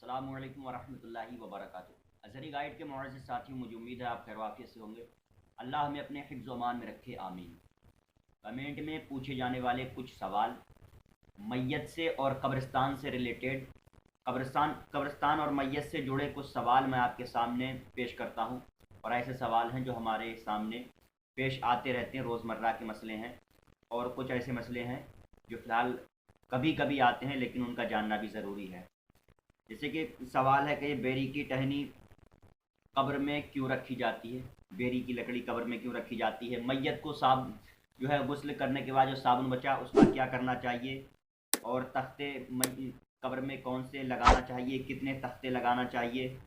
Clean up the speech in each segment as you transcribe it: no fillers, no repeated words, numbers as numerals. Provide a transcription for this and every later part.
अस्सलामु अलैकुम वरहमतुल्लाहि वबरकातुहू। अज़हरी गाइड के मुअज़्ज़िज़ साथियों, मुझे उम्मीद है आप खैर वाफ़ियत से होंगे। अल्लाह हमें अपने हिफ्ज़ व अमान में रखे, आमीन। कमेंट में पूछे जाने वाले कुछ सवाल मैयत से और कब्रिस्तान से रिलेटेड, कब्रिस्तान और मैयत से जुड़े कुछ सवाल मैं आपके सामने पेश करता हूँ। और ऐसे सवाल हैं जो हमारे सामने पेश आते रहते हैं, रोज़मर्रा के मसले हैं। और कुछ ऐसे मसले हैं जो फ़िलहाल कभी कभी आते हैं, लेकिन उनका जानना भी ज़रूरी है। जैसे कि सवाल है कि बेरी की टहनी कब्र में क्यों रखी जाती है, बेरी की लकड़ी कब्र में क्यों रखी जाती है, मैयत को साब जो है गुस्ल करने के बाद जो साबुन बचा उसका क्या करना चाहिए, और तख्ते कब्र में कौन से लगाना चाहिए, कितने तख्ते लगाना चाहिए।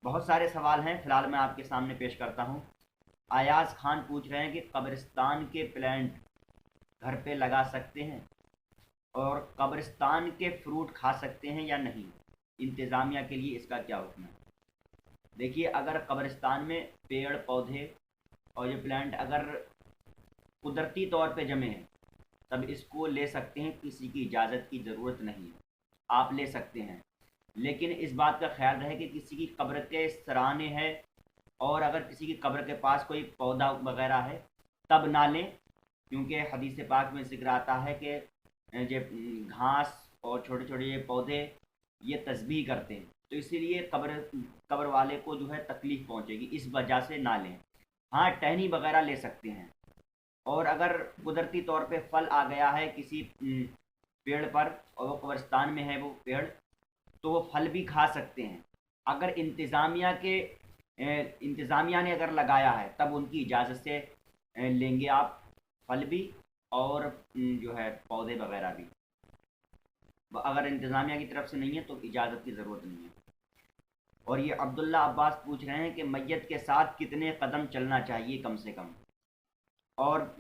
बहुत सारे सवाल हैं, फ़िलहाल मैं आपके सामने पेश करता हूँ। अयाज खान पूछ रहे हैं कि कब्रिस्तान के प्लांट घर पे लगा सकते हैं और कब्रिस्तान के फ्रूट खा सकते हैं या नहीं, इंतज़ामिया के लिए इसका क्या हुक्म है। देखिए, अगर कब्रिस्तान में पेड़ पौधे और ये प्लांट अगर कुदरती तौर पे जमे हैं तब इसको ले सकते हैं, किसी की इजाज़त की ज़रूरत नहीं है, आप ले सकते हैं। लेकिन इस बात का ख्याल रहे कि किसी की कब्र के सराहने है और अगर किसी की कब्र के पास कोई पौधा वगैरह है तब ना लें, क्योंकि हदीस पाक में ज़िक्र आता है कि जो घास और छोटे छोटे ये पौधे ये तस्बीह करते हैं, तो इसीलिए कब्र वाले को जो है तकलीफ़ पहुंचेगी, इस वजह से ना लें। हाँ, टहनी वगैरह ले सकते हैं। और अगर कुदरती तौर पे फल आ गया है किसी पेड़ पर और वो कब्रिस्तान में है वो पेड़, तो वो फल भी खा सकते हैं। अगर इंतज़ामिया ने अगर लगाया है तब उनकी इजाज़त से लेंगे आप फल भी और जो है पौधे वगैरह भी। अगर इंतज़ामिया की तरफ से नहीं है तो इजाज़त की ज़रूरत नहीं है। और ये अब्दुल्ला अब्बास पूछ रहे हैं कि मैयत के साथ कितने कदम चलना चाहिए कम से कम। और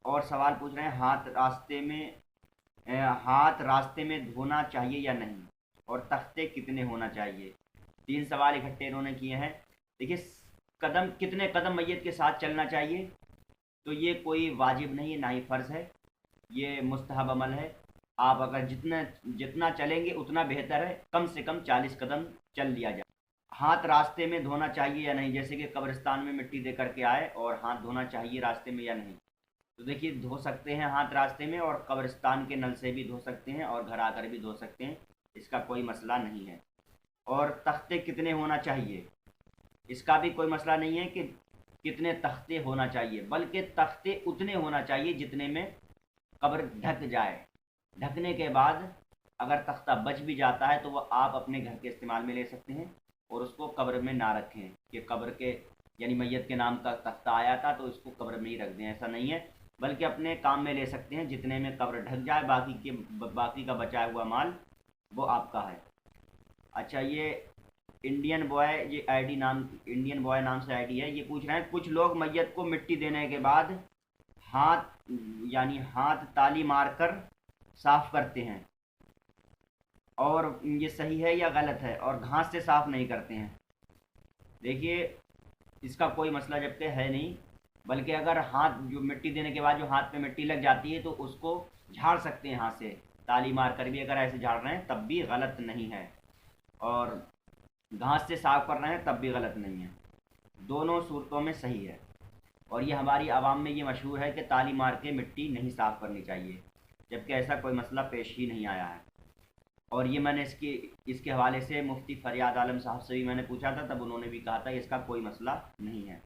और सवाल पूछ रहे हैं हाथ रास्ते में धोना चाहिए या नहीं, और तख्ते कितने होना चाहिए। तीन सवाल इकट्ठे इन्होंने किए हैं। देखिए, कितने कदम मैयत के साथ चलना चाहिए, तो ये कोई वाजिब नहीं है, ना ही फ़र्ज़ है, ये मुस्तहब अमल है। आप अगर जितना जितना चलेंगे उतना बेहतर है, कम से कम 40 कदम चल लिया जाए। हाथ रास्ते में धोना चाहिए या नहीं, जैसे कि कब्रिस्तान में मिट्टी दे करके आए और हाथ धोना चाहिए रास्ते में या नहीं, तो देखिए धो सकते हैं हाथ रास्ते में, और कब्रिस्तान के नल से भी धो सकते हैं और घर आकर भी धो सकते हैं, इसका कोई मसला नहीं है। और तख्ते कितने होना चाहिए, इसका भी कोई मसला नहीं है कि कितने तख्ते होना चाहिए, बल्कि तख्ते उतने होना चाहिए जितने में कब्र ढक जाए। ढकने के बाद अगर तख्ता बच भी जाता है तो वह आप अपने घर के इस्तेमाल में ले सकते हैं, और उसको कब्र में ना रखें कि कब्र के यानी मैयत के नाम का तख्ता आया था तो इसको कब्र में ही रख दें, ऐसा नहीं है। बल्कि अपने काम में ले सकते हैं, जितने में कब्र ढक जाए, बाकी का बचाया हुआ माल वो आपका है। अच्छा, ये इंडियन बॉय नाम से आईडी है, ये पूछ रहे हैं कुछ लोग मैयत को मिट्टी देने के बाद हाथ हाथ ताली मारकर साफ करते हैं, और ये सही है या गलत है, और घास से साफ नहीं करते हैं। देखिए, इसका कोई मसला जबकि है नहीं, बल्कि अगर हाथ जो मिट्टी देने के बाद जो हाथ पे मिट्टी लग जाती है तो उसको झाड़ सकते हैं हाथ से, ताली मार कर भी अगर ऐसे झाड़ रहे हैं तब भी गलत नहीं है, और घास से साफ कर रहे हैं तब भी गलत नहीं है, दोनों सूरतों में सही है। और ये हमारी आवाम में ये मशहूर है कि ताली मार के मिट्टी नहीं साफ़ करनी चाहिए, जबकि ऐसा कोई मसला पेश ही नहीं आया है। और ये मैंने इसके हवाले से मुफ्ती फ़रियाद आलम साहब से भी मैंने पूछा था, तब उन्होंने भी कहा था इसका कोई मसला नहीं है।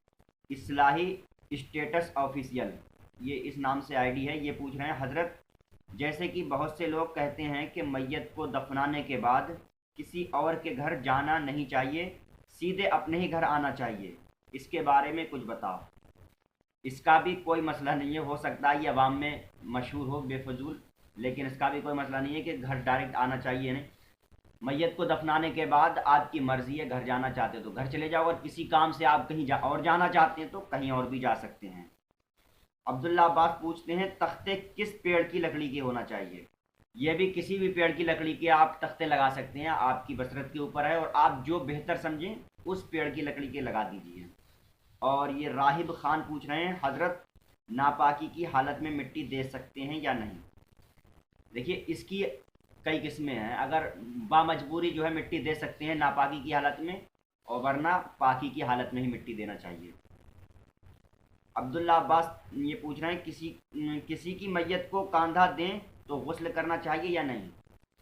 इस्लाही स्टेटस ऑफिशियल, ये इस नाम से आईडी है, ये पूछ रहे हैं हज़रत, जैसे कि बहुत से लोग कहते हैं कि मैयत को दफनाने के बाद किसी और के घर जाना नहीं चाहिए, सीधे अपने ही घर आना चाहिए, इसके बारे में कुछ बताओ। इसका भी कोई मसला नहीं है, हो सकता है ये अवाम में मशहूर हो बेफजूल, लेकिन इसका भी कोई मसला नहीं है कि घर डायरेक्ट आना चाहिए नहीं। मैयत को दफनाने के बाद आपकी मर्ज़ी है, घर जाना चाहते हो तो घर चले जाओ, और किसी काम से आप कहीं और जाना चाहते हैं तो कहीं और भी जा सकते हैं। अब्दुल्ला अब्बास पूछते हैं तख्ते किस पेड़ की लकड़ी के होना चाहिए। यह भी किसी भी पेड़ की लकड़ी के आप तख्ते लगा सकते हैं, आपकी बसरत के ऊपर है, और आप जो बेहतर समझें उस पेड़ की लकड़ी के लगा दीजिए। और ये राहिब खान पूछ रहे हैं हज़रत, नापाकी की हालत में मिट्टी दे सकते हैं या नहीं। देखिए, इसकी कई किस्में हैं। अगर बामजबूरी जो है मिट्टी दे सकते हैं नापाकी की हालत में, और वरना पाकी की हालत में ही मिट्टी देना चाहिए। अब्दुल्ला अब्बास ये पूछ रहे हैं किसी की मैयत को कांधा दें तो गुस्ल करना चाहिए या नहीं।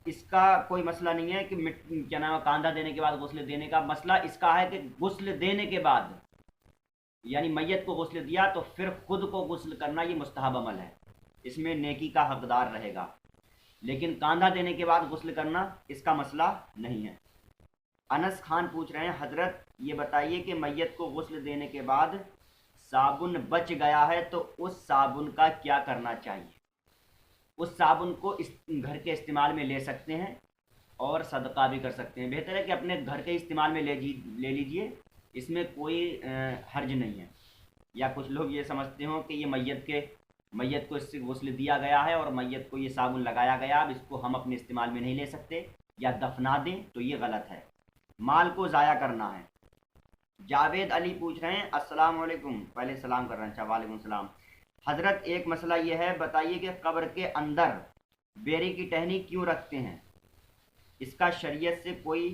इसका कोई मसला नहीं है कि क्या नाम है कांधा देने के बाद गुस्ल देने का। मसला इसका है कि गुस्ल देने के बाद यानी मैयत को गुस्ल दिया तो फिर खुद को गुस्ल करना ये मुस्तहब अमल है, इसमें नेकी का हकदार रहेगा। लेकिन कांधा देने के बाद गुस्ल करना इसका मसला नहीं है। अनस खान पूछ रहे हैं हजरत ये बताइए कि मैयत को गुस्ल देने के बाद साबुन बच गया है तो उस साबुन का क्या करना चाहिए। उस साबुन को इस घर के इस्तेमाल में ले सकते हैं और सदका भी कर सकते हैं। बेहतर है कि अपने घर के इस्तेमाल में ले लीजिए, इसमें कोई हर्ज नहीं है। या कुछ लोग ये समझते हो कि ये मैयत को इससे गुस्ल दिया गया है और मैयत को ये साबुन लगाया गया, अब इसको हम अपने इस्तेमाल में नहीं ले सकते या दफना दें, तो ये गलत है। माल को ज़ाया करना है। जावेद अली पूछ रहे हैं अस्सलाम वालेकुम, पहले सलाम कर रहे हैं। अच्छा वालेकुम सलाम। हजरत एक मसला ये है बताइए कि कब्र के अंदर बेरी की टहनी क्यों रखते हैं, इसका शरीयत से कोई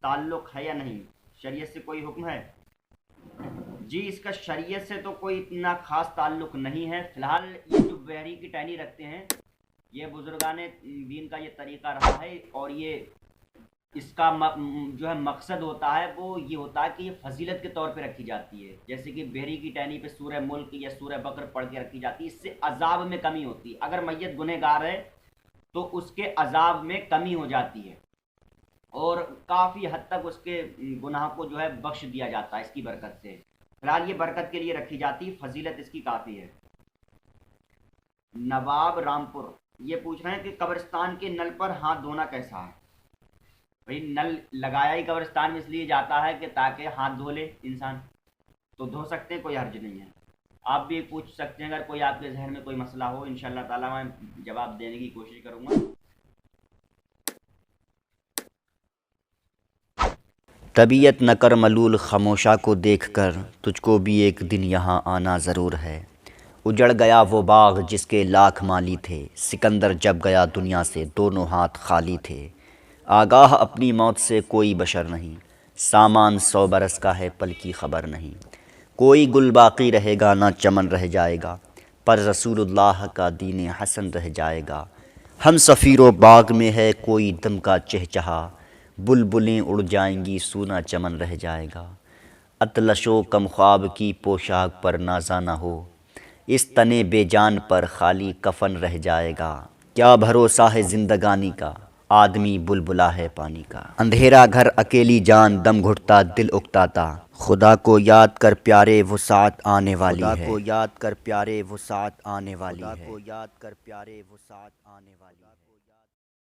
ताल्लुक़ है या नहीं, शरीयत से कोई हुक्म है। जी इसका शरीयत से तो कोई इतना ख़ास ताल्लुक़ नहीं है। फ़िलहाल ये जो बेरी की टहनी रखते हैं ये बुजुर्गाने दीन का ये तरीक़ा रहा है, और ये इसका जो है मकसद होता है वो ये होता है कि ये फजीलत के तौर पे रखी जाती है। जैसे कि बेरी की टहनी पे सूरह मुल्क या सूरह बकर पढ़ के रखी जाती है, इससे अजाब में कमी होती है। अगर मैयत गुनहगार है तो उसके अजाब में कमी हो जाती है और काफ़ी हद तक उसके गुनाह को जो है बख्श दिया जाता है इसकी बरकत से। फिलहाल ये बरकत के लिए रखी जाती है, फजीलत इसकी काफ़ी है। नवाब रामपुर ये पूछ रहे हैं कि कब्रिस्तान के नल पर हाथ धोना कैसा है। भाई नल लगाया ही कब्रिस्तान में इसलिए जाता है कि ताकि हाथ धो ले इंसान, तो धो सकते हैं, कोई हर्ज नहीं है। आप भी पूछ सकते हैं अगर कोई आपके जहन में कोई मसला हो, इंशाअल्लाह ताला मैं जवाब देने की कोशिश करूँगा। तबीयत न कर मलूल खामोशा को देखकर, तुझको भी एक दिन यहाँ आना ज़रूर है। उजड़ गया वो बाग जिसके लाख माली थे, सिकंदर जब गया दुनिया से दोनों हाथ खाली थे। आगाह अपनी मौत से कोई बशर नहीं, सामान 100 बरस का है पल की खबर नहीं। कोई गुल बाकी रहेगा ना चमन रह जाएगा, पर रसूलुल्लाह का दीन हसन रह जाएगा। हम सफ़ीरो बाग में है कोई दम का चहचहा, बुलबुलें उड़ जाएंगी सूना चमन रह जाएगा। अतलशो कम ख्वाब की पोशाक पर नाज़ा न हो, इस तने बेजान पर खाली कफन रह जाएगा। क्या भरोसा है ज़िंदगानी का, आदमी बुलबुला है पानी का। अंधेरा घर अकेली जान दम घुटता दिल उकताता, खुदा को याद कर प्यारे वो साथ आने वाली है। खुदा को याद कर प्यारे वो साथ आने वाली है। खुदा को याद कर प्यारे वो साथ आने वाली है।